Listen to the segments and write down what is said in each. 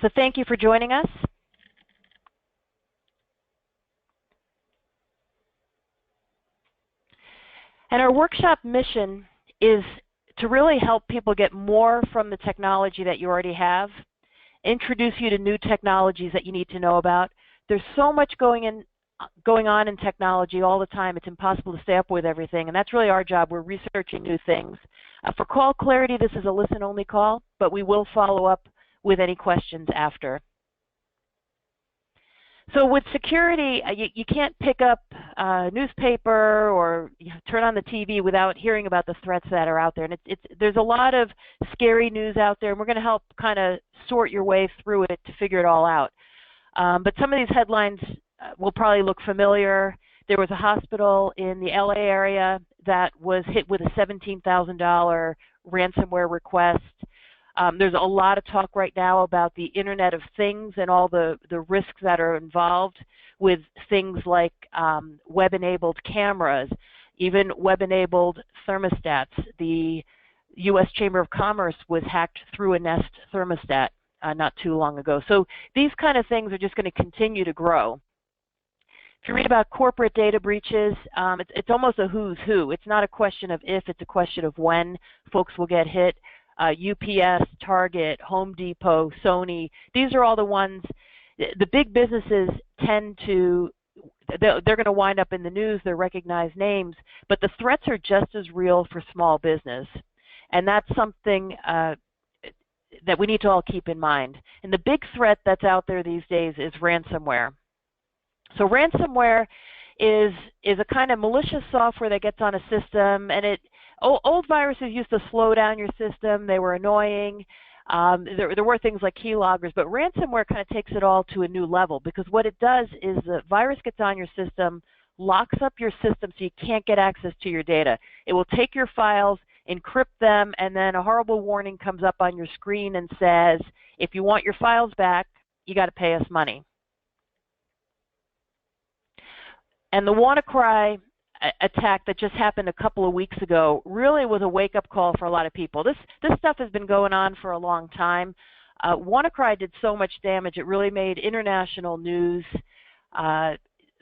So thank you for joining us. And our workshop mission is to really help people get more from the technology that you already have, introduce you to new technologies that you need to know about. There's so much going on in technology all the time, it's impossible to stay up with everything, and that's really our job. We're researching new things. For call clarity, this is a listen-only call, but we will follow up with any questions after. So with security, you can't pick up a newspaper or turn on the TV without hearing about the threats that are out there. And there's a lot of scary news out there, and we're going to help kind of sort your way through it to figure it all out. But some of these headlines will probably look familiar. There was a hospital in the LA area that was hit with a $17,000 ransomware request. There's a lot of talk right now about the Internet of Things and all the risks that are involved with things like web-enabled cameras, even web-enabled thermostats. The U.S. Chamber of Commerce was hacked through a Nest thermostat not too long ago. So these kind of things are just going to continue to grow. If you read about corporate data breaches, it's almost a who's who. It's not a question of if, it's a question of when folks will get hit. UPS, Target, Home Depot, Sony, these are all the ones, the big businesses tend to, they're going to wind up in the news, they're recognized names, but the threats are just as real for small business. And that's something that we need to all keep in mind. And the big threat that's out there these days is ransomware. So ransomware is a kind of malicious software that gets on a system, and old viruses used to slow down your system. They were annoying. There were things like keyloggers, but ransomware kind of takes it all to a new level, because what it does is the virus gets on your system, locks up your system so you can't get access to your data. It will take your files, encrypt them, and then a horrible warning comes up on your screen and says, if you want your files back, you got to pay us money. And the WannaCry attack that just happened a couple of weeks ago really was a wake-up call for a lot of people. This stuff has been going on for a long time. WannaCry did so much damage, it really made international news.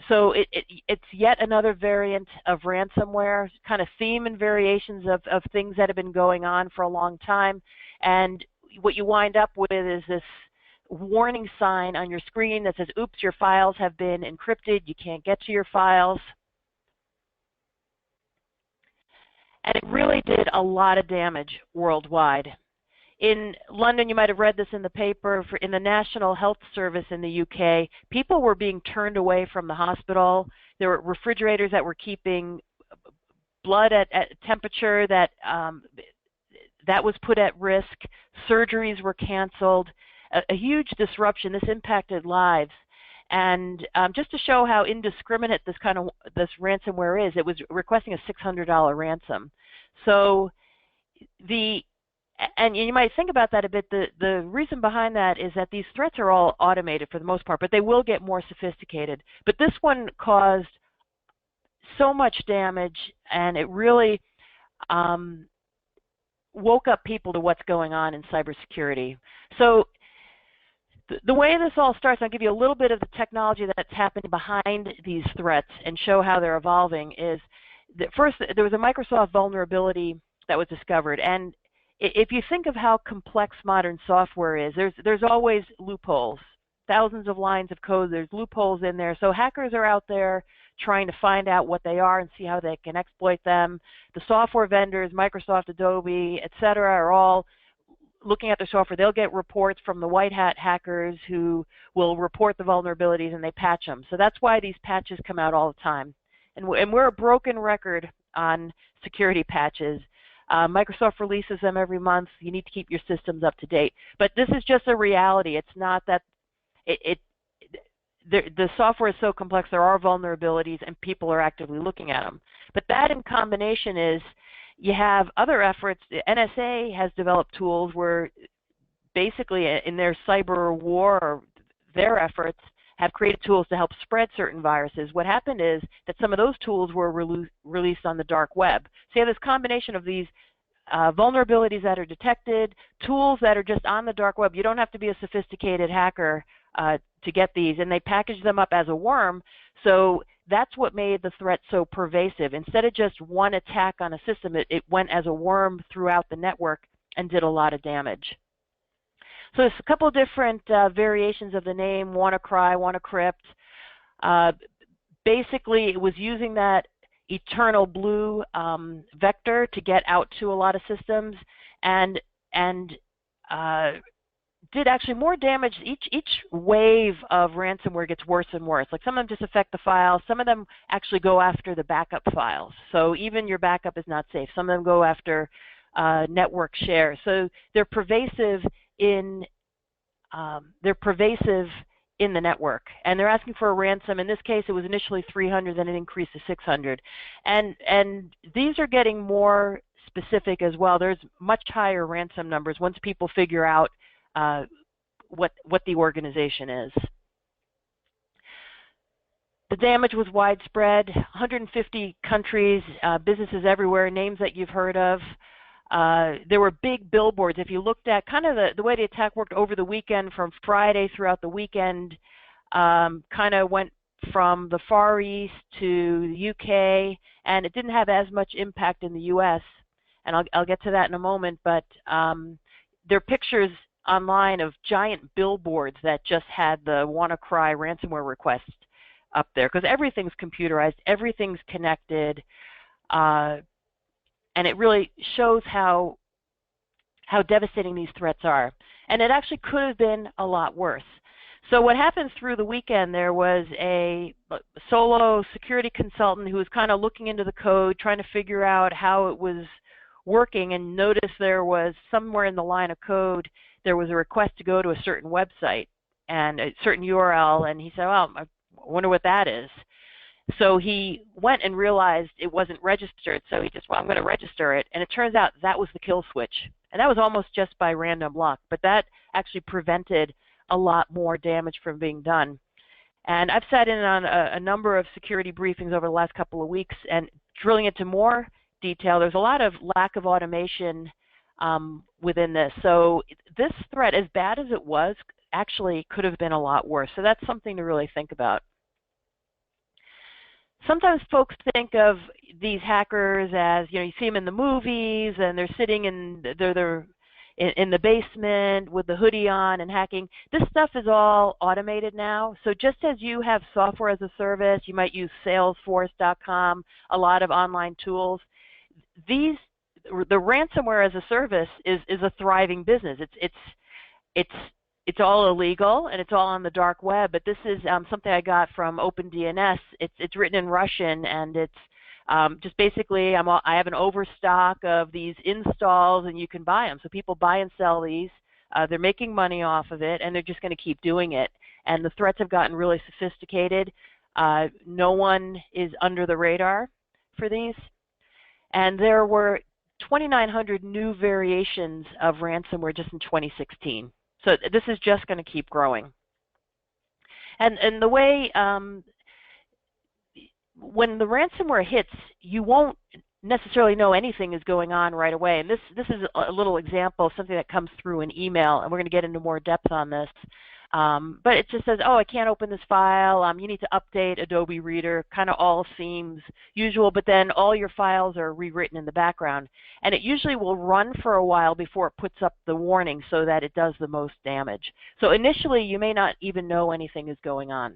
So it's yet another variant of ransomware, kind of theme and variations of things that have been going on for a long time. And what you wind up with is this warning sign on your screen that says, oops, your files have been encrypted, you can't get to your files. And it really did a lot of damage worldwide. In London, you might have read this in the paper, in the National Health Service in the UK, people were being turned away from the hospital. There were refrigerators that were keeping blood at temperature that was put at risk. Surgeries were canceled. A huge disruption. This impacted lives. And just to show how indiscriminate this ransomware is, it was requesting a $600 ransom. So and you might think about that a bit. The reason behind that is that these threats are all automated for the most part, but they will get more sophisticated. But this one caused so much damage, and it really woke up people to what's going on in cybersecurity. So the way this all starts, I'll give you a little bit of the technology that's happening behind these threats and show how they're evolving. Is that first, there was a Microsoft vulnerability that was discovered, and if you think of how complex modern software is, there's always loopholes, thousands of lines of code, there's loopholes in there. So hackers are out there trying to find out what they are and see how they can exploit them. The software vendors, Microsoft, Adobe, etc., are all looking at their software. They'll get reports from the white hat hackers who will report the vulnerabilities, and they patch them. So that's why these patches come out all the time. And we're a broken record on security patches. Microsoft releases them every month. You need to keep your systems up to date. But this is just a reality. It's not that the software is so complex, there are vulnerabilities, and people are actively looking at them. But that in combination is, you have other efforts. The NSA has developed tools where basically in their cyber war, their efforts have created tools to help spread certain viruses. What happened is that some of those tools were released on the dark web. So you have this combination of these vulnerabilities that are detected, tools that are just on the dark web. You don't have to be a sophisticated hacker to get these, and they package them up as a worm. So that's what made the threat so pervasive. Instead of just one attack on a system, it went as a worm throughout the network and did a lot of damage. So there's a couple of different variations of the name, WannaCry, WannaCrypt. Basically, it was using that eternal blue vector to get out to a lot of systems, and did actually more damage. Each wave of ransomware gets worse and worse. Like some of them just affect the files. Some of them actually go after the backup files. So even your backup is not safe. Some of them go after network share. So they're pervasive in the network, and they're asking for a ransom. In this case, it was initially 300, then it increased to 600, and these are getting more specific as well. There's much higher ransom numbers once people figure out what the organization is. The damage was widespread, 150 countries, businesses everywhere, names that you've heard of. There were big billboards. If you looked at kind of the way the attack worked over the weekend, from Friday throughout the weekend, kind of went from the Far East to the UK, and it didn't have as much impact in the US, and I'll get to that in a moment, but there are pictures online of giant billboards that just had the WannaCry ransomware request up there, because everything's computerized, everything's connected, and it really shows how devastating these threats are. And it actually could have been a lot worse. So what happened through the weekend, there was a solo security consultant who was kind of looking into the code, trying to figure out how it was working, and noticed there was somewhere in the line of code, there was a request to go to a certain website and a certain URL, and he said, well, I wonder what that is. So he went and realized it wasn't registered, so he just, well, I'm going to register it. And it turns out that was the kill switch. And that was almost just by random luck, but that actually prevented a lot more damage from being done. And I've sat in on a number of security briefings over the last couple of weeks, and drilling into more detail, there's a lot of lack of automation within this. So this threat, as bad as it was, actually could have been a lot worse. So that's something to really think about. Sometimes folks think of these hackers as, you see them in the movies, and they're sitting in the basement with the hoodie on and hacking. This stuff is all automated now. So just as you have software as a service, you might use Salesforce.com, a lot of online tools. The ransomware as a service is a thriving business. It's all illegal, and it's all on the dark web, but this is something I got from OpenDNS. It's written in Russian, and it's just basically I have an overstock of these installs, and you can buy them. So people buy and sell these. They're making money off of it, and they're just going to keep doing it. And the threats have gotten really sophisticated. No one is under the radar for these. And there were 2,900 new variations of ransomware just in 2016. So this is just going to keep growing. And the way, when the ransomware hits, you won't necessarily know anything is going on right away. And this is a little example of something that comes through an email, and we're going to get into more depth on this. But it just says, oh, I can't open this file. You need to update Adobe Reader. Kind of all seems usual, but then all your files are rewritten in the background. And it usually will run for a while before it puts up the warning so that it does the most damage. So initially, you may not even know anything is going on.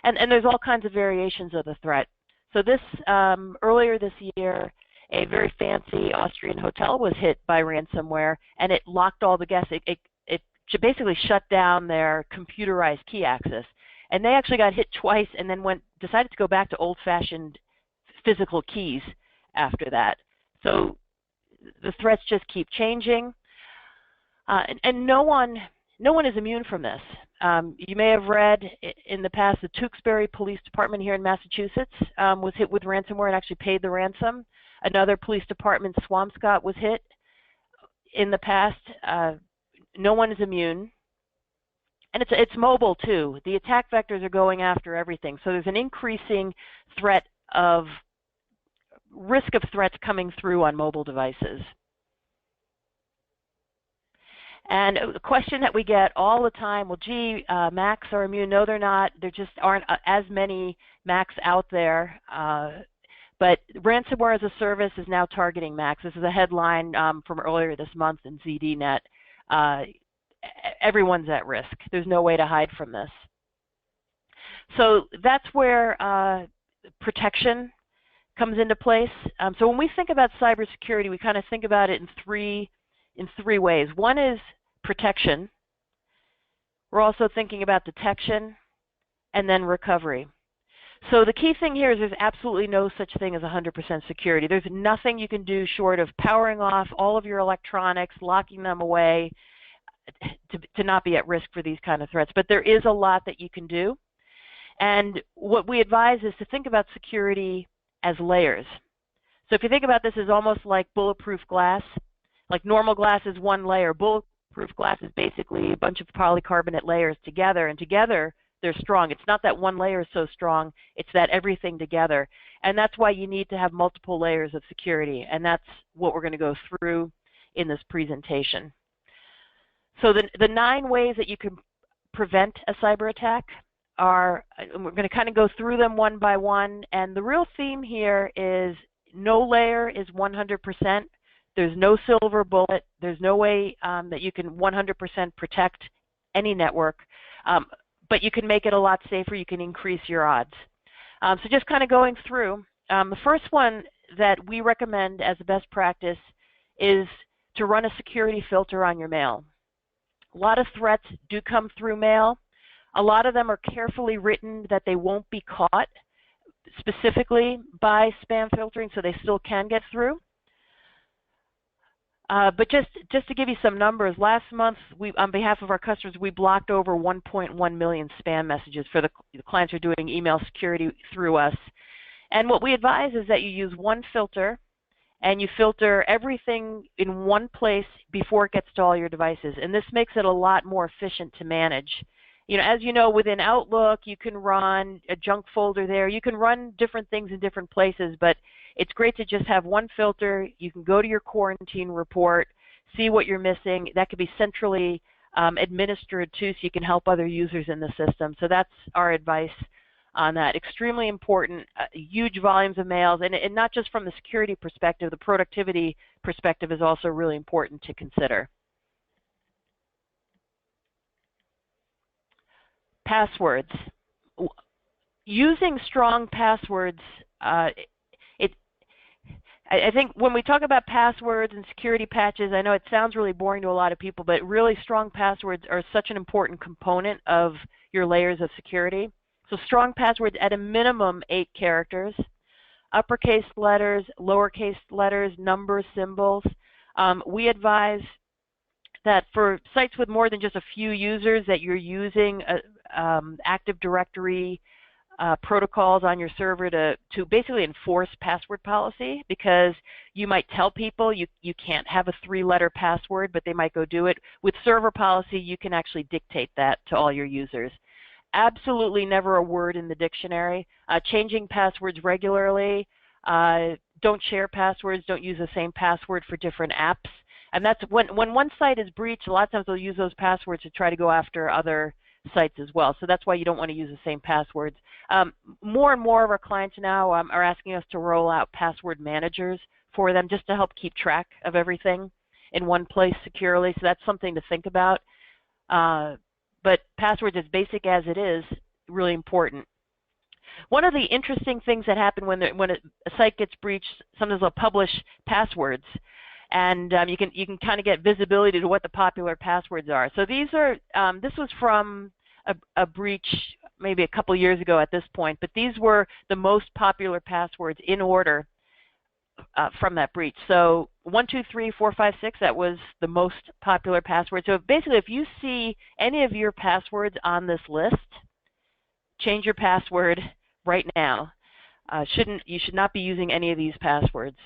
And there's all kinds of variations of the threat. So this, earlier this year, a very fancy Austrian hotel was hit by ransomware, and it locked all the guests. It basically shut down their computerized key access. And they actually got hit twice, and then decided to go back to old-fashioned physical keys after that. So the threats just keep changing. And no one is immune from this. You may have read in the past the Tewksbury Police Department here in Massachusetts was hit with ransomware and actually paid the ransom. Another police department, Swampscott, was hit in the past. No one is immune. And it's mobile too. The attack vectors are going after everything. So there's an increasing threat of risk of threats coming through on mobile devices. And a question that we get all the time, well, gee, Macs are immune. No, they're not. There just aren't as many Macs out there. But ransomware as a service is now targeting Macs. This is a headline from earlier this month in ZDNet. Everyone's at risk. There's no way to hide from this. So that's where protection comes into place. So when we think about cybersecurity, we kind of think about it in three ways. One is protection. We're also thinking about detection and then recovery. So the key thing here is there's absolutely no such thing as 100% security. There's nothing you can do short of powering off all of your electronics, locking them away to not be at risk for these kind of threats. But there is a lot that you can do. And what we advise is to think about security as layers. So if you think about this as almost like bulletproof glass, like normal glass is one layer, bulletproof glass is basically a bunch of polycarbonate layers together, and together they're strong. It's not that one layer is so strong, it's that everything together. And that's why you need to have multiple layers of security, and that's what we're going to go through in this presentation. So the 9 ways that you can prevent a cyber attack are, and we're going to kind of go through them one by one, and the real theme here is no layer is 100%. There's no silver bullet. There's no way that you can 100% protect any network, but you can make it a lot safer. You can increase your odds. So just kind of going through, the first one that we recommend as a best practice is to run a security filter on your mail. A lot of threats do come through mail. A lot of them are carefully written that they won't be caught specifically by spam filtering, so they still can get through. But just to give you some numbers, last month, on behalf of our customers, we blocked over 1.1 million spam messages for the clients who are doing email security through us. And what we advise is that you use one filter, and you filter everything in one place before it gets to all your devices. And this makes it a lot more efficient to manage. You know, as you know, within Outlook, you can run a junk folder there. You can run different things in different places, but it's great to just have one filter. You can go to your quarantine report, see what you're missing. That could be centrally administered too, so you can help other users in the system. So that's our advice on that. Extremely important, huge volumes of mails, and not just from the security perspective, the productivity perspective is also really important to consider. Passwords. Using strong passwords, I think when we talk about passwords and security patches, I know it sounds really boring to a lot of people, but really strong passwords are such an important component of your layers of security. So strong passwords at a minimum 8 characters, uppercase letters, lowercase letters, numbers, symbols. We advise that for sites with more than just a few users that you're using Active Directory protocols on your server to basically enforce password policy, because you might tell people you can't have a 3-letter password, but they might go do it. With server policy, you can actually dictate that to all your users. Absolutely never a word in the dictionary. Changing passwords regularly. Don't share passwords. Don't use the same password for different apps. And that's when one site is breached, a lot of times they'll use those passwords to try to go after other sites as well. So that's why you don't want to use the same passwords. More and more of our clients now are asking us to roll out password managers for them, just to help keep track of everything in one place securely. So that's something to think about. But passwords, as basic as it is, really important. One of the interesting things that happen when a site gets breached, sometimes they'll publish passwords, and you can kind of get visibility to what the popular passwords are. So these are this was from a breach maybe a couple years ago at this point, but these were the most popular passwords in order from that breach. So 1, 2, 3, 4, 5, 6, that was the most popular password. So basically, if you see any of your passwords on this list, change your password right now. You should not be using any of these passwords.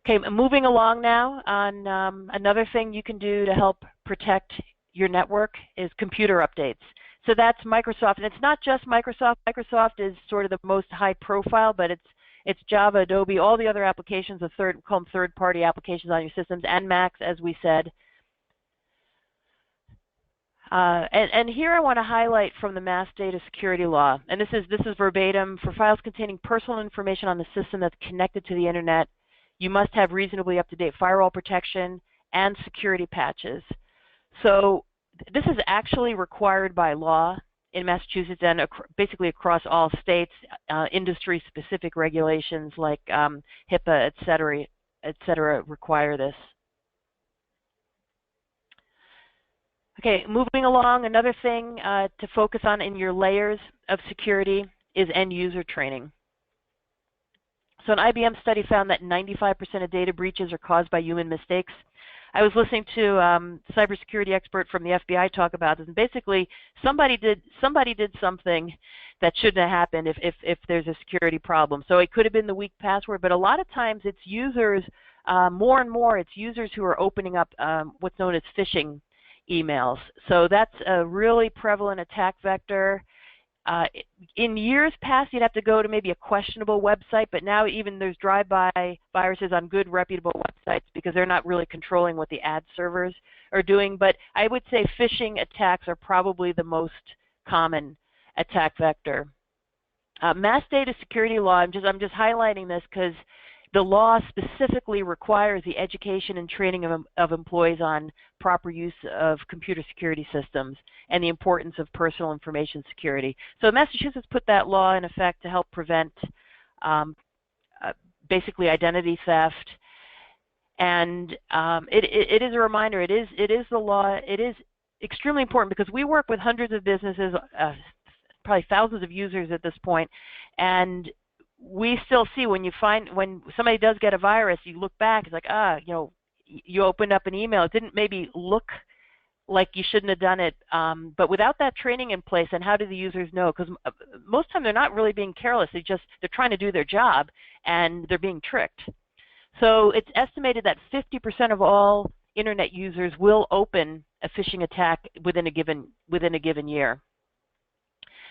Okay, moving along now on another thing you can do to help protect your network is computer updates. So that's Microsoft, and it's not just Microsoft. Microsoft is sort of the most high profile, but it's Java, Adobe, all the other applications, call them third-party applications on your systems, and Macs, as we said. And here I want to highlight from the Mass Data Security Law, and this is verbatim. For files containing personal information on the system that's connected to the internet, you must have reasonably up-to-date firewall protection and security patches. So this is actually required by law in Massachusetts and basically across all states. Industry-specific regulations like HIPAA, et cetera, require this. Okay, moving along, another thing to focus on in your layers of security is end-user training. So an IBM study found that 95% of data breaches are caused by human mistakes. I was listening to a cybersecurity expert from the FBI talk about this, and basically somebody did something that shouldn't have happened if there's a security problem. So it could have been the weak password, but a lot of times it's users, more and more, it's users who are opening up what's known as phishing emails. So that's a really prevalent attack vector. In years past, you'd have to go to maybe a questionable website, but now even there's drive-by viruses on good, reputable websites because they're not really controlling what the ad servers are doing. But I would say phishing attacks are probably the most common attack vector. Mass data security law, I'm just highlighting this because the law specifically requires the education and training of employees on proper use of computer security systems and the importance of personal information security. So Massachusetts put that law in effect to help prevent basically identity theft. And it is a reminder, it is the law, it is extremely important because we work with hundreds of businesses, probably thousands of users at this point, and we still see when somebody does get a virus, you look back, it's like, you opened up an email, it didn't maybe look like you shouldn't have done it, but without that training in place, and how do the users know? Because most of the time they're not really being careless, they're trying to do their job, and they're being tricked. So it's estimated that 50% of all internet users will open a phishing attack within a given year.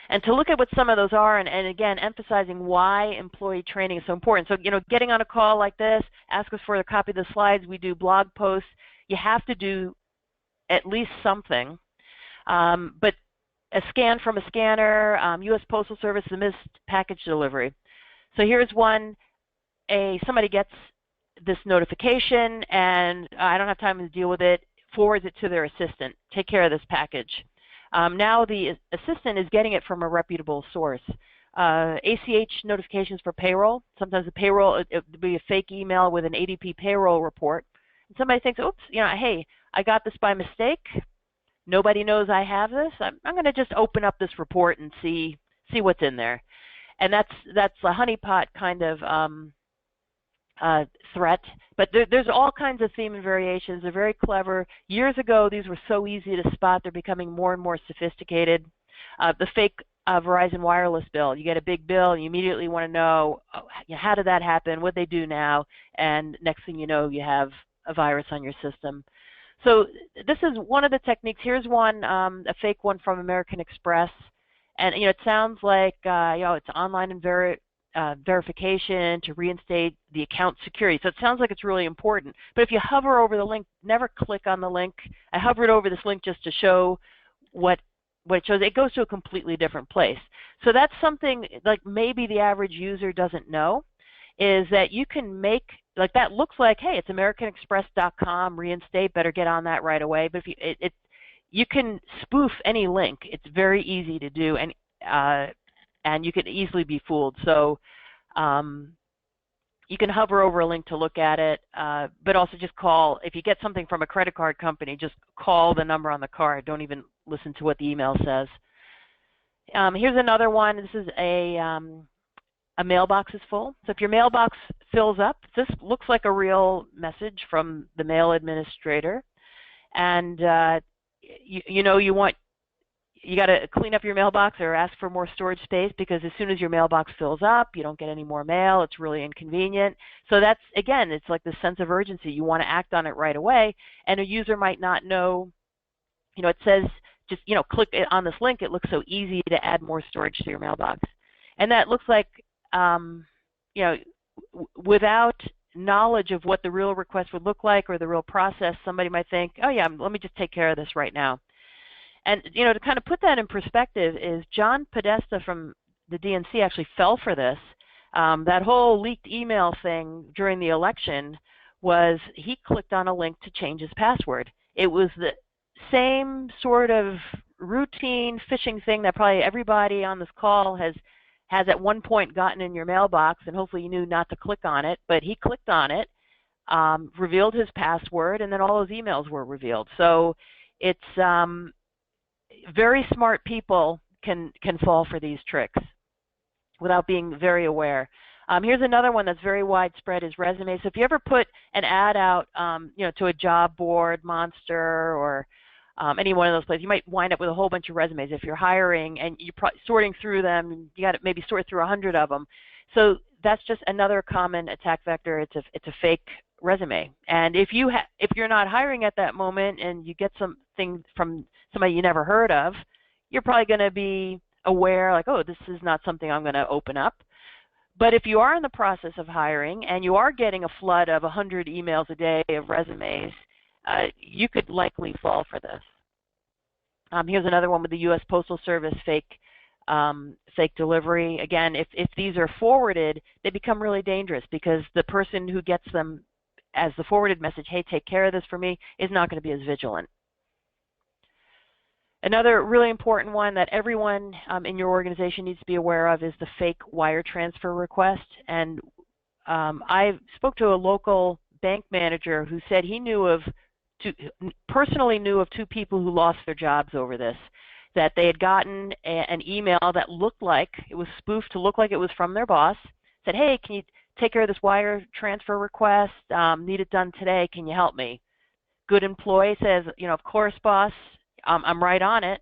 And to look at what some of those are, and again, emphasizing why employee training is so important. So, getting on a call like this, ask us for a copy of the slides. We do blog posts. You have to do at least something. But a scan from a scanner, U.S. Postal Service, the missed package delivery. So here's one. Somebody gets this notification, and I don't have time to deal with it, forwards it to their assistant. Take care of this package. Now the assistant is getting it from a reputable source. ACH notifications for payroll. Sometimes the payroll, it would be a fake email with an ADP payroll report. And somebody thinks, oops, hey, I got this by mistake. Nobody knows I have this. I'm going to just open up this report and see what's in there. And that's a honeypot kind of threat, but there's all kinds of theme and variations. They're very clever. Years ago, these were so easy to spot. They're becoming more and more sophisticated. The fake Verizon wireless bill. You get a big bill, and you immediately want to know, how did that happen? What they do now? And next thing you know, you have a virus on your system. So this is one of the techniques. Here's one, a fake one from American Express. And it sounds like it's online and verification to reinstate the account security. So it sounds like it's really important. But if you hover over the link, never click on the link. I hovered over this link just to show what it shows. It goes to a completely different place. So that's something like maybe the average user doesn't know, is that you can make, like that looks like, hey, it's americanexpress.com, reinstate, better get on that right away. But if you can spoof any link. It's very easy to do, and you can easily be fooled. So you can hover over a link to look at it, but also just call. If you get something from a credit card company, just call the number on the card. Don't even listen to what the email says. Here's another one. This is a mailbox is full. So if your mailbox fills up, this looks like a real message from the mail administrator, and you got to clean up your mailbox or ask for more storage space, because as soon as your mailbox fills up, you don't get any more mail. It's really inconvenient. So that's, again, it's like the sense of urgency. You want to act on it right away, and a user might not know. It says just, click on this link. It looks so easy to add more storage to your mailbox. And that looks like, without knowledge of what the real request would look like or the real process, somebody might think, oh yeah, let me just take care of this right now. And, to kind of put that in perspective is John Podesta from the DNC actually fell for this. That whole leaked email thing during the election was he clicked on a link to change his password. It was the same sort of routine phishing thing that probably everybody on this call has at one point gotten in your mailbox, and hopefully you knew not to click on it, but he clicked on it, revealed his password, and then all those emails were revealed. So it's very smart people can fall for these tricks without being very aware. Here's another one that's very widespread is resumes. So if you ever put an ad out, to a job board, Monster, or any one of those places, you might wind up with a whole bunch of resumes. If you're hiring and you're sorting through them, you got to maybe sort through 100 of them. So that's just another common attack vector. It's a fake resume. And if you're not hiring at that moment and you get something from somebody you never heard of, you're probably going to be aware, like, oh, this is not something I'm going to open up. But if you are in the process of hiring and you are getting a flood of 100 emails a day of resumes, you could likely fall for this. Here's another one with the U.S. Postal Service fake delivery. Again, if these are forwarded, they become really dangerous because the person who gets them as the forwarded message, hey, take care of this for me, is not going to be as vigilant. Another really important one that everyone in your organization needs to be aware of is the fake wire transfer request. And I spoke to a local bank manager who said he personally knew of two people who lost their jobs over this, that they had gotten an email that looked like, it was spoofed to look like it was from their boss, said, hey, can you take care of this wire transfer request, need it done today, can you help me? Good employee says, of course, boss, I'm right on it.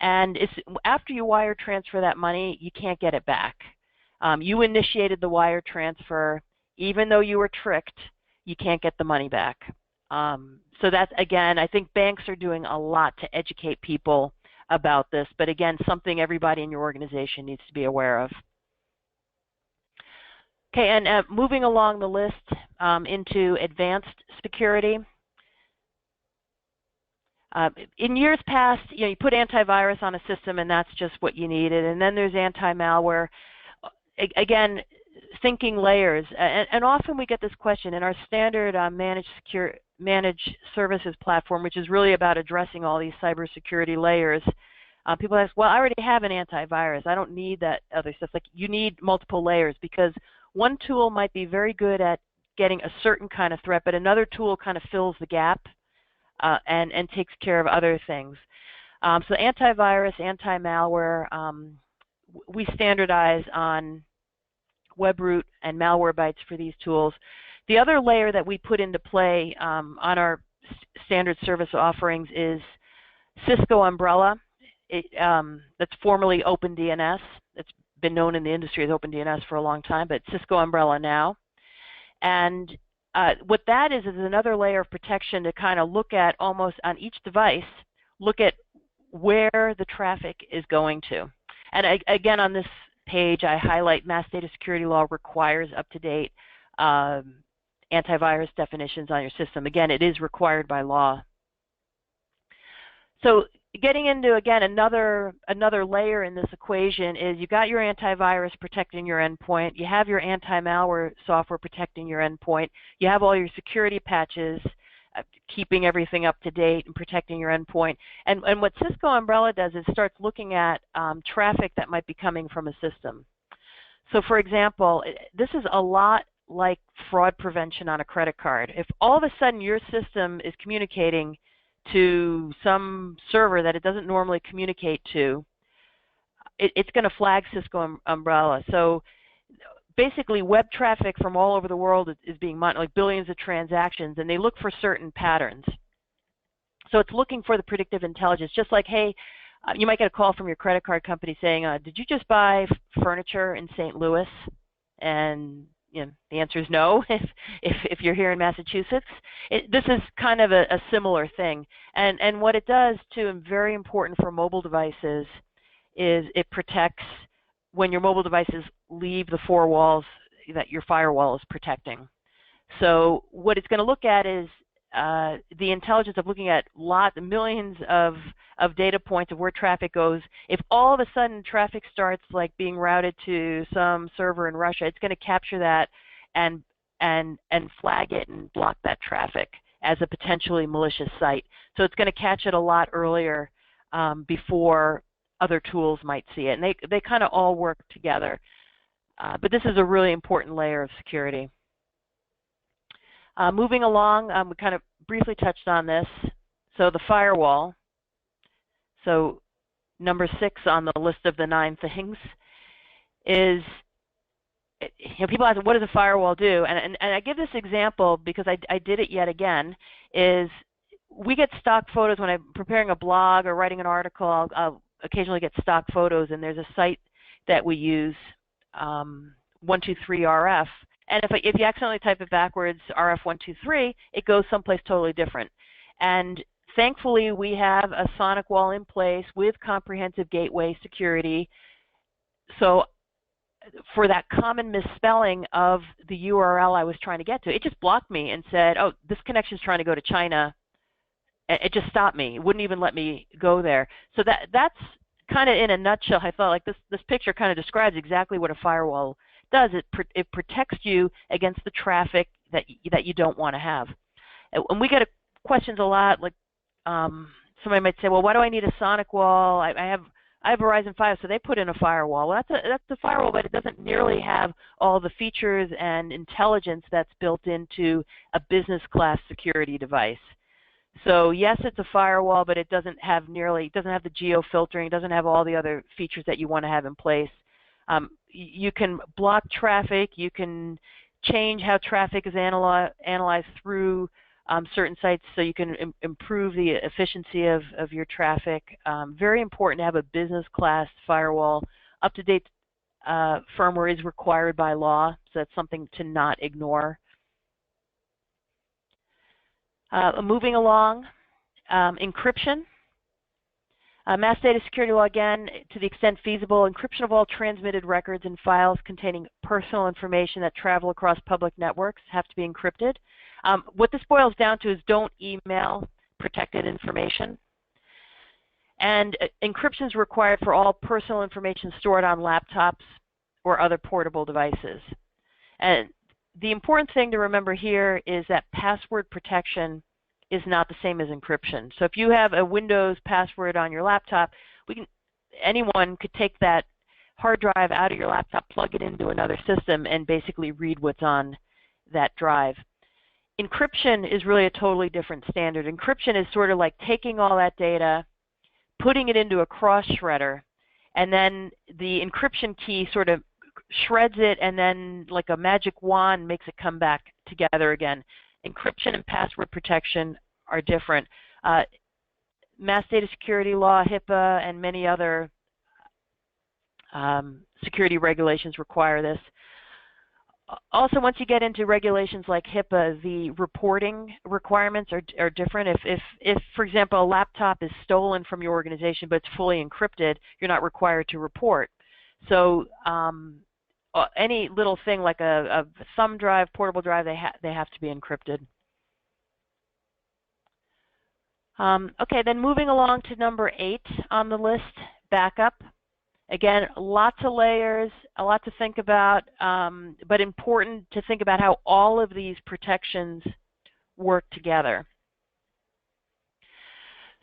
And after you wire transfer that money, you can't get it back. You initiated the wire transfer. Even though you were tricked, you can't get the money back. So that's, again, I think banks are doing a lot to educate people about this, but again, something everybody in your organization needs to be aware of. Okay, and moving along the list into advanced security. In years past, you put antivirus on a system and that's just what you needed, and then there's anti-malware. Again, thinking layers, and often we get this question in our standard managed services platform, which is really about addressing all these cybersecurity layers. People ask, well, I already have an antivirus. I don't need that other stuff. Like, you need multiple layers because one tool might be very good at getting a certain kind of threat, but another tool kind of fills the gap and takes care of other things. So antivirus, anti-malware, we standardize on WebRoot and Malwarebytes for these tools. The other layer that we put into play on our standard service offerings is Cisco Umbrella. That's formerly OpenDNS. It's been known in the industry as OpenDNS for a long time, but Cisco Umbrella now. And what that is another layer of protection to kind of look at almost on each device, look at where the traffic is going to. And again, on this page, I highlight mass data security law requires up-to-date antivirus definitions on your system. Again, it is required by law. So getting into, again, another layer in this equation is you got your antivirus protecting your endpoint, you have your anti-malware software protecting your endpoint, you have all your security patches keeping everything up to date and protecting your endpoint. And what Cisco Umbrella does is starts looking at traffic that might be coming from a system. So for example, this is a lot like fraud prevention on a credit card. If all of a sudden your system is communicating to some server that it doesn't normally communicate to, it's going to flag Cisco Umbrella. So basically, web traffic from all over the world is being monitored, like billions of transactions, and they look for certain patterns. So it's looking for the predictive intelligence, just like, hey, you might get a call from your credit card company saying, did you just buy furniture in St. Louis? And the answer is no if you're here in Massachusetts. This is kind of a similar thing. And what it does, too, and very important for mobile devices, is it protects when your mobile devices leave the four walls that your firewall is protecting. So what it's going to look at is the intelligence of looking at millions of data points of where traffic goes. If all of a sudden traffic starts like being routed to some server in Russia, it's going to capture that and flag it and block that traffic as a potentially malicious site. So it's going to catch it a lot earlier before other tools might see it. And they kind of all work together. But this is a really important layer of security. Moving along, we kind of briefly touched on this. So the firewall, so number 6 on the list of the 9 things, is, people ask, what does a firewall do? And I give this example because I did it yet again, is we get stock photos when I'm preparing a blog or writing an article. I'll occasionally get stock photos, and there's a site that we use, 123RF. And if you accidentally type it backwards, RF123, it goes someplace totally different. And thankfully, we have a sonic wall in place with comprehensive gateway security. So for that common misspelling of the URL I was trying to get to, it just blocked me and said, oh, this connection is trying to go to China. It just stopped me. It wouldn't even let me go there. So that's kind of in a nutshell. I felt like this picture kind of describes exactly what a firewall does. It protects you against the traffic that you don't want to have. And we get questions a lot, like somebody might say, well, why do I need a sonic wall? I have Verizon 5, so they put in a firewall. Well, that's a firewall, but it doesn't nearly have all the features and intelligence that's built into a business class security device. So yes, it's a firewall, but it doesn't have the geo filtering, doesn't have all the other features that you want to have in place. You can block traffic. You can change how traffic is analyzed through certain sites, so you can improve the efficiency of your traffic. Very important to have a business class firewall. Up-to-date firmware is required by law, so that's something to not ignore. Moving along, encryption. Mass data security law, again, to the extent feasible, encryption of all transmitted records and files containing personal information that travel across public networks have to be encrypted. What this boils down to is don't email protected information. And encryption is required for all personal information stored on laptops or other portable devices. And the important thing to remember here is that password protection is not the same as encryption. So if you have a Windows password on your laptop, anyone could take that hard drive out of your laptop, plug it into another system, and basically read what's on that drive. Encryption is really a totally different standard. Encryption is sort of like taking all that data, putting it into a cross shredder, and then the encryption key sort of shreds it, and then like a magic wand makes it come back together again. Encryption and password protection are different. Mass data security law, HIPAA, and many other security regulations require this. Also, once you get into regulations like HIPAA, the reporting requirements are different. If, for example, a laptop is stolen from your organization but it's fully encrypted, you're not required to report. So any little thing like a thumb drive, portable drive, they have to be encrypted. Okay, then moving along to number 8 on the list, backup. Again, lots of layers, a lot to think about, but important to think about how all of these protections work together.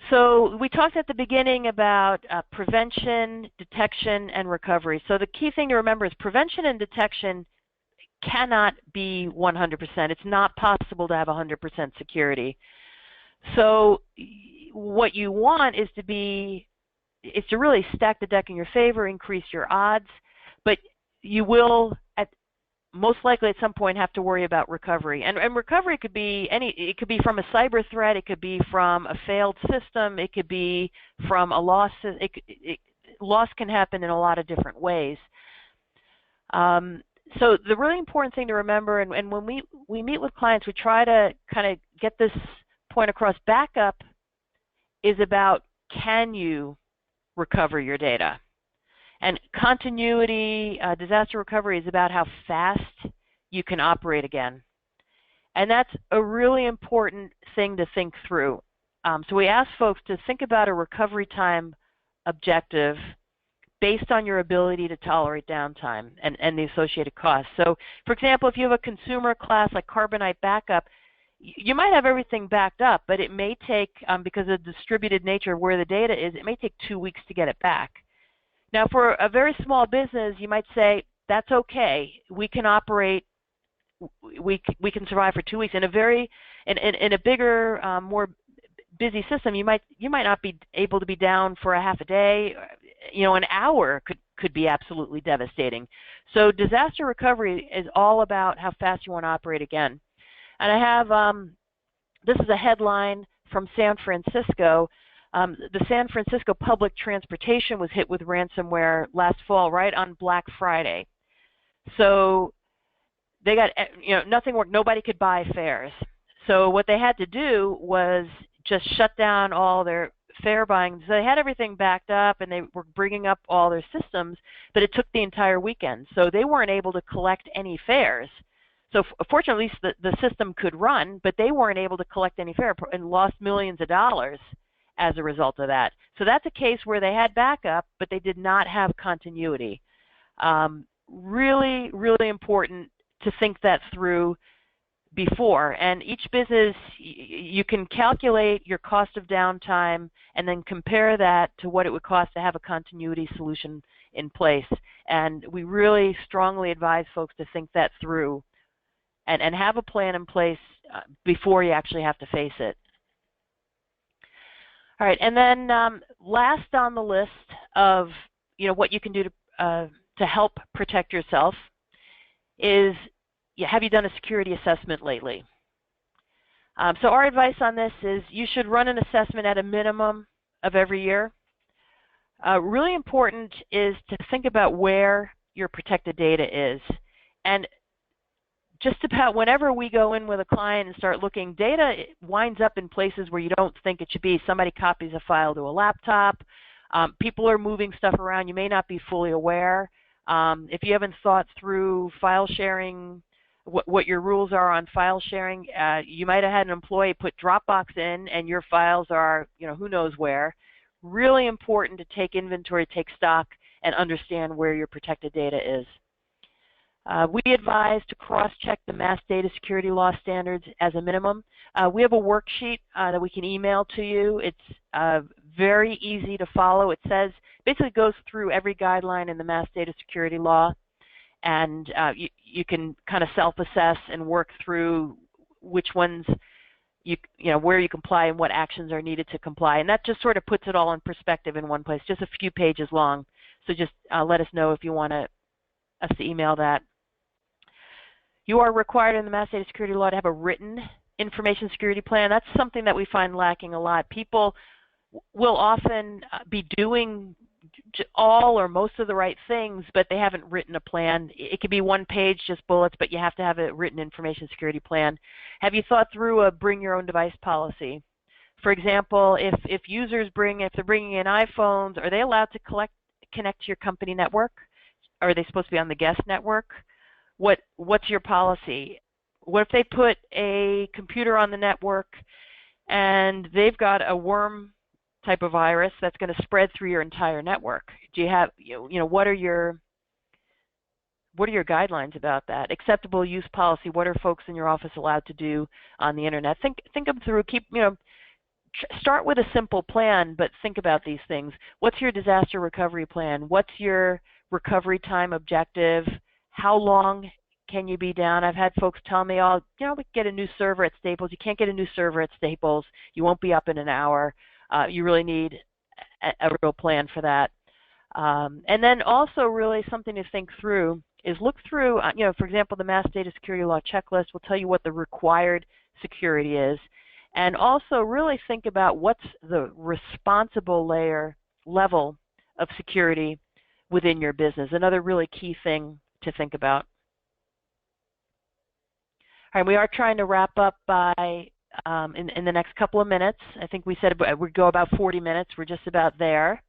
So we talked at the beginning about prevention, detection, and recovery. So the key thing to remember is prevention and detection cannot be 100%. It's not possible to have 100% security. So what you want is to really stack the deck in your favor, increase your odds, but you will most likely at some point have to worry about recovery. And recovery could be it could be from a cyber threat, it could be from a failed system, it could be from a loss. Loss can happen in a lot of different ways. So the really important thing to remember, and when we meet with clients, we try to kind of get this point across. Backup is about, can you recover your data? And continuity, disaster recovery is about how fast you can operate again. And that's a really important thing to think through. So we ask folks to think about a recovery time objective based on your ability to tolerate downtime and the associated costs. So, for example, if you have a consumer class like Carbonite Backup, you might have everything backed up, but it may take, because of the distributed nature of where the data is, it may take 2 weeks to get it back. Now, for a very small business, you might say, that's okay. We can operate, we can survive for 2 weeks. In a bigger, more busy system, you might not be able to be down for a half a day. An hour could be absolutely devastating. So disaster recovery is all about how fast you want to operate again. And I have, this is a headline from San Francisco. The San Francisco public transportation was hit with ransomware last fall, right on Black Friday. So they got, nothing worked. Nobody could buy fares. So what they had to do was just shut down all their fare buying. So they had everything backed up, and they were bringing up all their systems, but it took the entire weekend. So they weren't able to collect any fares. So fortunately, at least the system could run, but they weren't able to collect any fare and lost millions of dollars as a result of that. So that's a case where they had backup, but they did not have continuity. Really, really important to think that through before. And each business, you can calculate your cost of downtime and then compare that to what it would cost to have a continuity solution in place. And we really strongly advise folks to think that through and have a plan in place before you actually have to face it. All right, and then last on the list of what you can do to help protect yourself is, have you done a security assessment lately? So our advice on this is you should run an assessment at a minimum of every year. Really important is to think about where your protected data is. And just about whenever we go in with a client and start looking, data winds up in places where you don't think it should be. Somebody copies a file to a laptop. People are moving stuff around. You may not be fully aware. If you haven't thought through file sharing, what your rules are on file sharing, you might have had an employee put Dropbox in and your files are, who knows where. Really important to take inventory, take stock, and understand where your protected data is. We advise to cross-check the mass data security law standards as a minimum. We have a worksheet that we can email to you. It's very easy to follow. It says, basically goes through every guideline in the mass data security law, and you can kind of self-assess and work through which ones where you comply and what actions are needed to comply. And that just sort of puts it all in perspective in one place, just a few pages long. So just let us know if you want us to email that. You are required in the mass data security law to have a written information security plan. That's something that we find lacking a lot. People will often be doing all or most of the right things, but they haven't written a plan. It could be one page, just bullets, but you have to have a written information security plan. Have you thought through a bring your own device policy? For example, if users if they're bringing in iPhones, are they allowed to connect to your company network? Are they supposed to be on the guest network? What's your policy? What if they put a computer on the network and they've got a worm type of virus that's going to spread through your entire network? Do you have, what are your guidelines about that? Acceptable use policy. What are folks in your office allowed to do on the internet? Think them through. Start with a simple plan, but think about these things. What's your disaster recovery plan? What's your recovery time objective? How long can you be down? I've had folks tell me, we get a new server at Staples. You can't get a new server at Staples. You won't be up in an hour. You really need a real plan for that. And then also really something to think through is look through, for example, the Mass Data Security Law checklist will tell you what the required security is. And also really think about what's the responsible level of security within your business. Another really key thing to think about. right, we are trying to wrap up by in the next couple of minutes. I think we said we'd go about 40 minutes. We're just about there.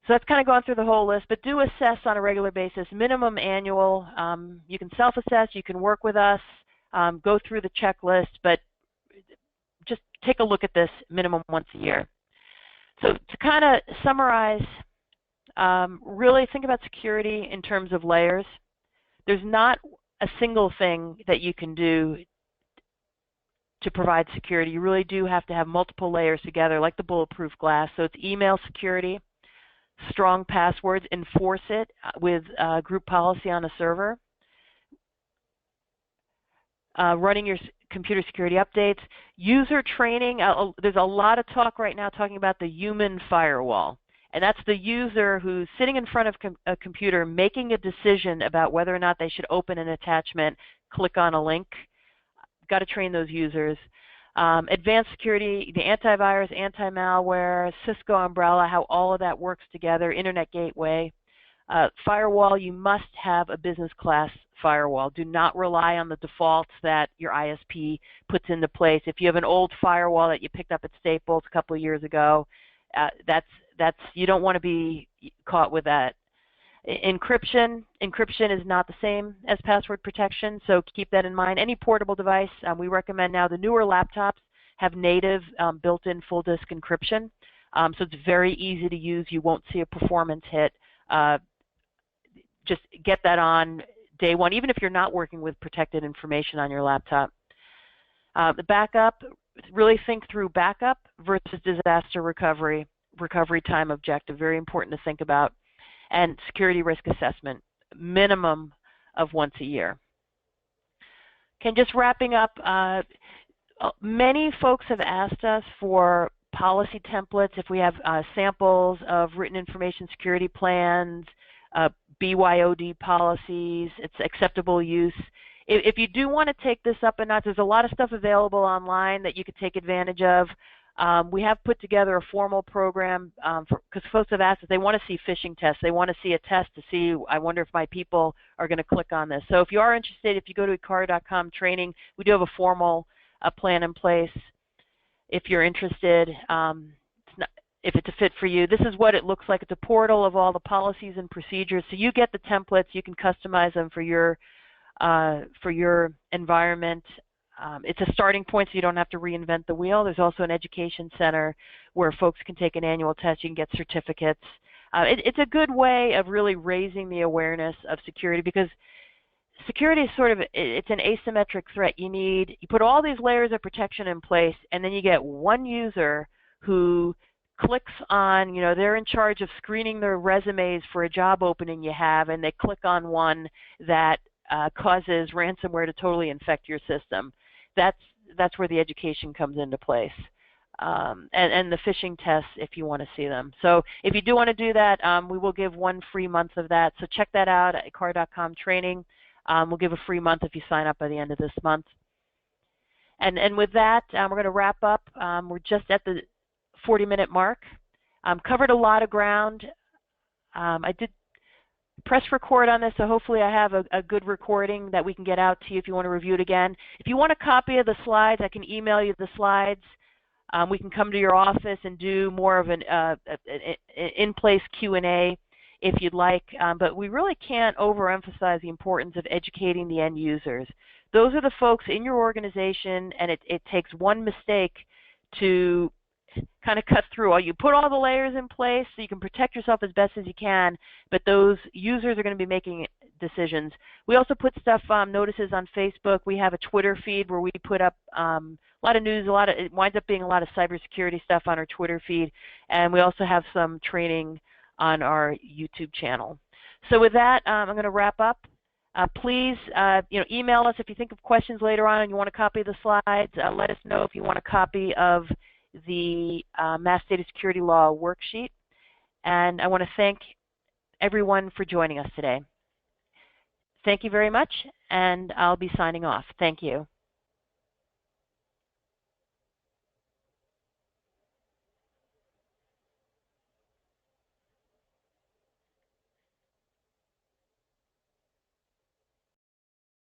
So that's kind of gone through the whole list, but do assess on a regular basis, minimum annual. You can self-assess, you can work with us, go through the checklist, but just take a look at this minimum once a year. So to kind of summarize, really think about security in terms of layers. There's not a single thing that you can do to provide security. You really do have to have multiple layers together, like the bulletproof glass. So it's email security, strong passwords, enforce it with group policy on a server, running your computer security updates, user training. There's a lot of talk right now talking about the human firewall. And that's the user who's sitting in front of a computer making a decision about whether or not they should open an attachment, click on a link. Got to train those users. Advanced security, the antivirus, anti-malware, Cisco Umbrella, how all of that works together, internet gateway. Firewall, you must have a business class firewall. Do not rely on the defaults that your ISP puts into place. If you have an old firewall that you picked up at Staples a couple of years ago, you don't want to be caught with that. Encryption is not the same as password protection, so keep that in mind. Any portable device, we recommend now the newer laptops have native built-in full disk encryption, so it's very easy to use. You won't see a performance hit. Just get that on day one, even if you're not working with protected information on your laptop. The backup, really think through backup versus disaster recovery time objective, very important to think about. And security risk assessment, minimum of once a year. Okay, just wrapping up, many folks have asked us for policy templates, if we have samples of written information security plans, BYOD policies, it's acceptable use. If you do want to take this up a notch, there's a lot of stuff available online that you could take advantage of. We have put together a formal program because folks have asked us, they want to see phishing tests. They want to see a test to see, I wonder if my people are going to click on this. So if you are interested, if you go to Ikari.com training, we do have a formal plan in place. If you're interested, if it's a fit for you, this is what it looks like. It's a portal of all the policies and procedures. So you get the templates. You can customize them for your environment. It's a starting point, so you don't have to reinvent the wheel. There's also an education center where folks can take an annual test. You can get certificates. It's a good way of really raising the awareness of security, because security is sort of, it's an asymmetric threat. You put all these layers of protection in place, and then you get one user who clicks on, they're in charge of screening their resumes for a job opening you have, and they click on one that causes ransomware to totally infect your system. That's where the education comes into place, and the phishing tests if you want to see them. So if you do want to do that, we will give one free month of that. So check that out at Ikari.com training. We'll give a free month if you sign up by the end of this month. And with that, we're going to wrap up. We're just at the 40-minute mark. Covered a lot of ground. I did press record on this, so hopefully I have a good recording that we can get out to you if you want to review it again. If you want a copy of the slides, I can email you the slides. We can come to your office and do more of an in-place Q&A if you'd like, but we really can't overemphasize the importance of educating the end users. Those are the folks in your organization, and it takes one mistake to kind of cut through. You put all the layers in place so you can protect yourself as best as you can, but those users are going to be making decisions. We also put stuff, notices on Facebook. We have a Twitter feed where we put up a lot of news. It winds up being a lot of cybersecurity stuff on our Twitter feed, and we also have some training on our YouTube channel. So with that, I'm going to wrap up. Please, email us if you think of questions later on and you want a copy of the slides. Let us know if you want a copy of the Mass Data Security Law worksheet. And I want to thank everyone for joining us today. Thank you very much, and I'll be signing off. Thank you.